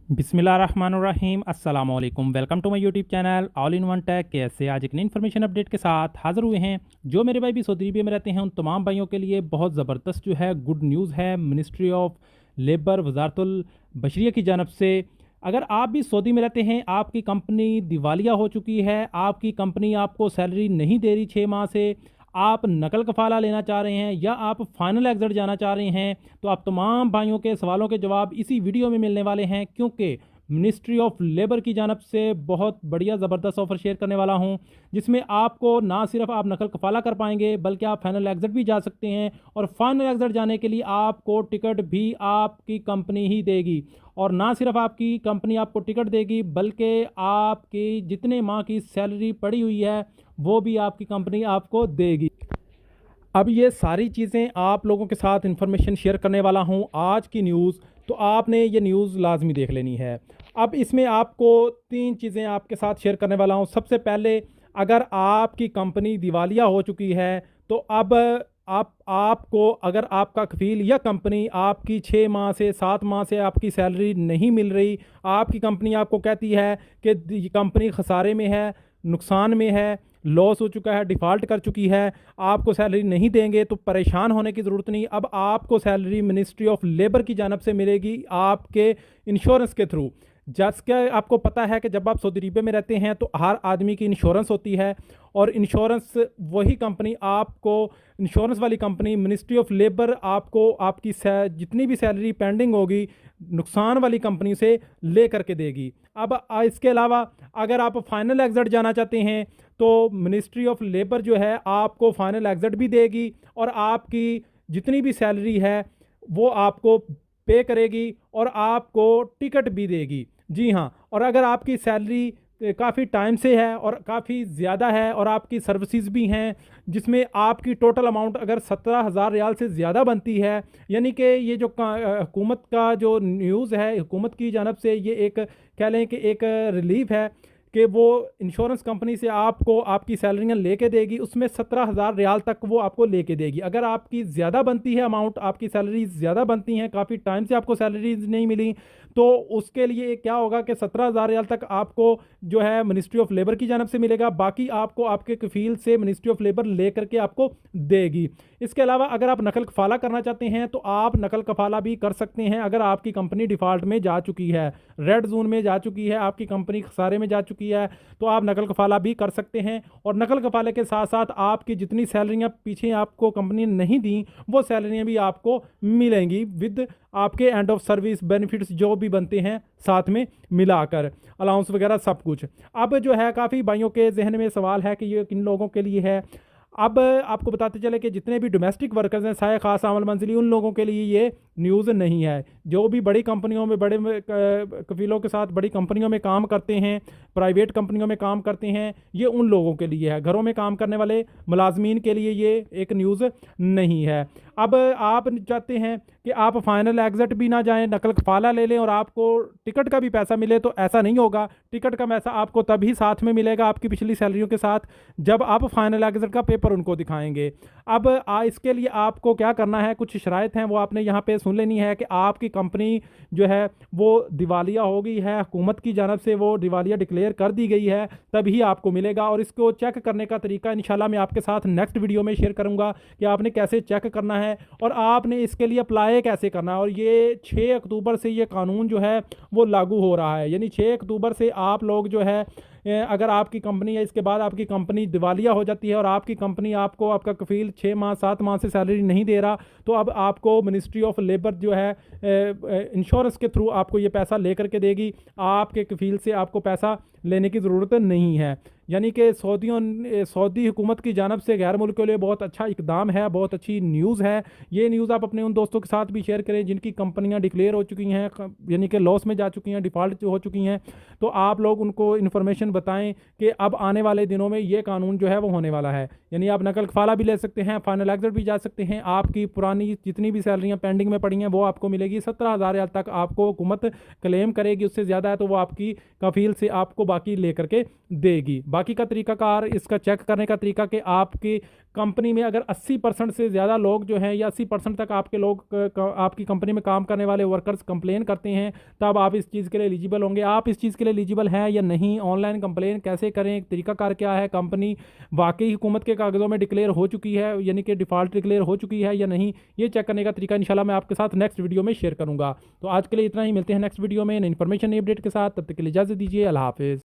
बिस्मिल्लाहिर्रहमानिर्रहीम अस्सलाम वालेकुम। Welcome to my YouTube channel all in one tech. कैसे आज एक नई इन्फॉर्मेशन अपडेट के साथ हाज़िर हुए हैं। जो मेरे भाई भी सऊदी अरबिया में रहते हैं उन तमाम भाइयों के लिए बहुत ज़बरदस्त जो है गुड न्यूज़ है मिनिस्ट्री ऑफ लेबर वजारतुल बशरिया की जानब से। अगर आप भी सऊदी में रहते हैं, आपकी कंपनी दिवालिया हो चुकी है, आपकी कंपनी आपको सैलरी नहीं दे रही 6 माह से, आप नकल कफाला लेना चाह रहे हैं या आप फाइनल एग्जिट जाना चाह रहे हैं, तो आप तमाम भाइयों के सवालों के जवाब इसी वीडियो में मिलने वाले हैं, क्योंकि मिनिस्ट्री ऑफ लेबर की जानब से बहुत बढ़िया ज़बरदस्त ऑफ़र शेयर करने वाला हूं, जिसमें आपको ना सिर्फ आप नकल कफाला कर पाएंगे बल्कि आप फाइनल एग्जिट भी जा सकते हैं। और फाइनल एग्जिट जाने के लिए आपको टिकट भी आपकी कंपनी ही देगी। और ना सिर्फ आपकी कंपनी आपको टिकट देगी बल्कि आपकी जितने माह की सैलरी पड़ी हुई है वो भी आपकी कंपनी आपको देगी। अब ये सारी चीज़ें आप लोगों के साथ इन्फॉर्मेशन शेयर करने वाला हूँ आज की न्यूज़, तो आपने ये न्यूज़ लाजमी देख लेनी है। अब इसमें आपको 3 चीज़ें आपके साथ शेयर करने वाला हूँ। सबसे पहले, अगर आपकी कंपनी दिवालिया हो चुकी है तो अब आपको अगर आपका कफील या कंपनी आपकी 6 माह से 7 माह से आपकी सैलरी नहीं मिल रही, आपकी कंपनी आपको कहती है कि कंपनी खसारे में है, नुकसान में है, लॉस हो चुका है, डिफ़ॉल्ट कर चुकी है, आपको सैलरी नहीं देंगे, तो परेशान होने की ज़रूरत नहीं। अब आपको सैलरी मिनिस्ट्री ऑफ लेबर की जानब से मिलेगी आपके इंश्योरेंस के थ्रू। जैसे कि आपको पता है कि जब आप सऊदी अरबिया में रहते हैं तो हर आदमी की इंश्योरेंस होती है, और इंश्योरेंस वही कंपनी आपको, इंश्योरेंस वाली कंपनी मिनिस्ट्री ऑफ लेबर आपको आपकी जितनी भी सैलरी पेंडिंग होगी नुकसान वाली कंपनी से ले करके देगी। अब इसके अलावा अगर आप फाइनल एग्जिट जाना चाहते हैं तो मिनिस्ट्री ऑफ लेबर जो है आपको फाइनल एग्जिट भी देगी और आपकी जितनी भी सैलरी है वो आपको पे करेगी और आपको टिकट भी देगी। जी हाँ, और अगर आपकी सैलरी काफ़ी टाइम से है और काफ़ी ज़्यादा है और आपकी सर्विसेज भी हैं जिसमें आपकी टोटल अमाउंट अगर 17,000 रियाल से ज़्यादा बनती है, यानी कि ये जो हुकूमत का जो न्यूज़ है, हुकूमत की जानब से ये एक कह लें कि एक रिलीफ है कि वो इंश्योरेंस कंपनी से आपको आपकी सैलरियाँ लेके देगी, उसमें 17,000 रियाल तक वो आपको लेके देगी। अगर आपकी ज़्यादा बनती है अमाउंट, आपकी सैलरी ज़्यादा बनती हैं, काफ़ी टाइम से आपको सैलरीज नहीं मिली, तो उसके लिए क्या होगा कि 17,000 रियाल तक आपको जो है मिनिस्ट्री ऑफ लेबर की जानब से मिलेगा, बाकी आपको आपके कफील से मिनिस्ट्री ऑफ लेबर ले करके आपको देगी। इसके अलावा अगर आप नकल कफाला करना चाहते हैं तो आप नकल कफाला भी कर सकते हैं। अगर आपकी कंपनी डिफ़ॉल्ट में जा चुकी है, रेड जोन में जा चुकी है, आपकी कंपनी खसारे में जा चुकी है, तो आप नकल कफाला भी कर सकते हैं। और नकल कफाले के साथ साथ आपकी जितनी सैलरियाँ पीछे आपको कंपनी ने नहीं दी वो सैलरियाँ भी आपको मिलेंगी विद आपके एंड ऑफ सर्विस बेनिफिट्स जो भी बनते हैं साथ में मिलाकर, अलाउंस वगैरह सब कुछ। अब जो है काफ़ी भाइयों के जहन में सवाल है कि ये किन लोगों के लिए है। अब आपको बताते चले कि जितने भी डोमेस्टिक वर्कर्स हैं, साय खास आमल मंजिली, उन लोगों के लिए ये न्यूज़ नहीं है। जो भी बड़ी कंपनियों में बड़े कफीलों के साथ बड़ी कंपनियों में काम करते हैं, प्राइवेट कंपनियों में काम करते हैं, ये उन लोगों के लिए है। घरों में काम करने वाले मुलाजमीन के लिए ये एक न्यूज़ नहीं है। अब आप चाहते हैं कि आप फाइनल एग्जिट भी ना जाएं, नकल कफाला ले लें और आपको टिकट का भी पैसा मिले, तो ऐसा नहीं होगा। टिकट का पैसा आपको तभी साथ में मिलेगा आपकी पिछली सैलरियों के साथ जब आप फाइनल एग्जिट का पेपर उनको दिखाएंगे। अब इसके लिए आपको क्या करना है, कुछ शराइत हैं वो आपने यहाँ पे सुन लेनी है कि आपकी कंपनी जो है वो दिवालिया हो गई है, हुकूमत की जानब से वो दिवालिया डिक्लेयर कर दी गई है, तभी आपको मिलेगा। और इसको चेक करने का तरीका इंशाल्लाह मैं आपके साथ नेक्स्ट वीडियो में शेयर करूँगा कि आपने कैसे चेक करना है और आपने इसके लिए अप्लाई कैसे करना है। और ये 6 अक्टूबर से ये कानून जो है वो लागू हो रहा है, यानी 6 अक्टूबर से आप लोग जो है अगर आपकी कंपनी है, इसके बाद आपकी कंपनी दिवालिया हो जाती है और आपकी कंपनी आपको आपका कफील 6 माह 7 माह से सैलरी नहीं दे रहा, तो अब आपको मिनिस्ट्री ऑफ लेबर जो है इंश्योरेंस के थ्रू आपको ये पैसा ले करके देगी। आपके कफील से आपको पैसा लेने की ज़रूरत नहीं है। यानी कि सऊदी हुकूमत की जानब से गैर मुल्क के लिए बहुत अच्छा इकदाम है, बहुत अच्छी न्यूज़ है। ये न्यूज़ आप अपने उन दोस्तों के साथ भी शेयर करें जिनकी कंपनियां डिक्लेयर हो चुकी हैं, यानी कि लॉस में जा चुकी हैं, डिफ़ॉल्ट हो चुकी हैं, तो आप लोग उनको इन्फॉर्मेशन बताएं कि अब आने वाले दिनों में ये कानून जो है वो होने वाला है। यानी आप नकल कफाला भी ले सकते हैं, फाइनल एग्जिट भी जा सकते हैं, आपकी पुरानी जितनी भी सैलरियाँ पेंडिंग में पड़ी हैं वो आपको मिलेगी। 17,000 रियाल तक आपको हुकूमत क्लेम करेगी, उससे ज़्यादा है तो वो आपकी कफील से आपको बाकी ले करके देगी। बाकी का तरीकाकार इसका चेक करने का तरीका कि आपकी कंपनी में अगर 80% से ज़्यादा लोग जो हैं या 80% तक आपके लोग आपकी कंपनी में काम करने वाले वर्कर्स कंप्लेन करते हैं, तब आप इस चीज़ के लिए एलिजिबल होंगे। आप इस चीज़ के लिए एलिजिबल हैं या नहीं, ऑनलाइन कंप्लेन कैसे करें, तरीकाकार क्या है, कंपनी वाकई हुकूमत के कागज़ों में डिक्लेयर हो चुकी है यानी कि डिफ़ॉल्ट डिक्लेयर हो चुकी है या नहीं, ये चेक करने का तरीका इंशाल्लाह मैं आपके साथ नेक्स्ट वीडियो में शेयर करूँगा। तो आज के लिए इतना ही, मिलते हैं नेक्स्ट वीडियो में नई इन्फॉर्मेशन नई अपडेट के साथ। तब तक के लिए इजाज़त दीजिए। अल्लाह हाफ़िज़।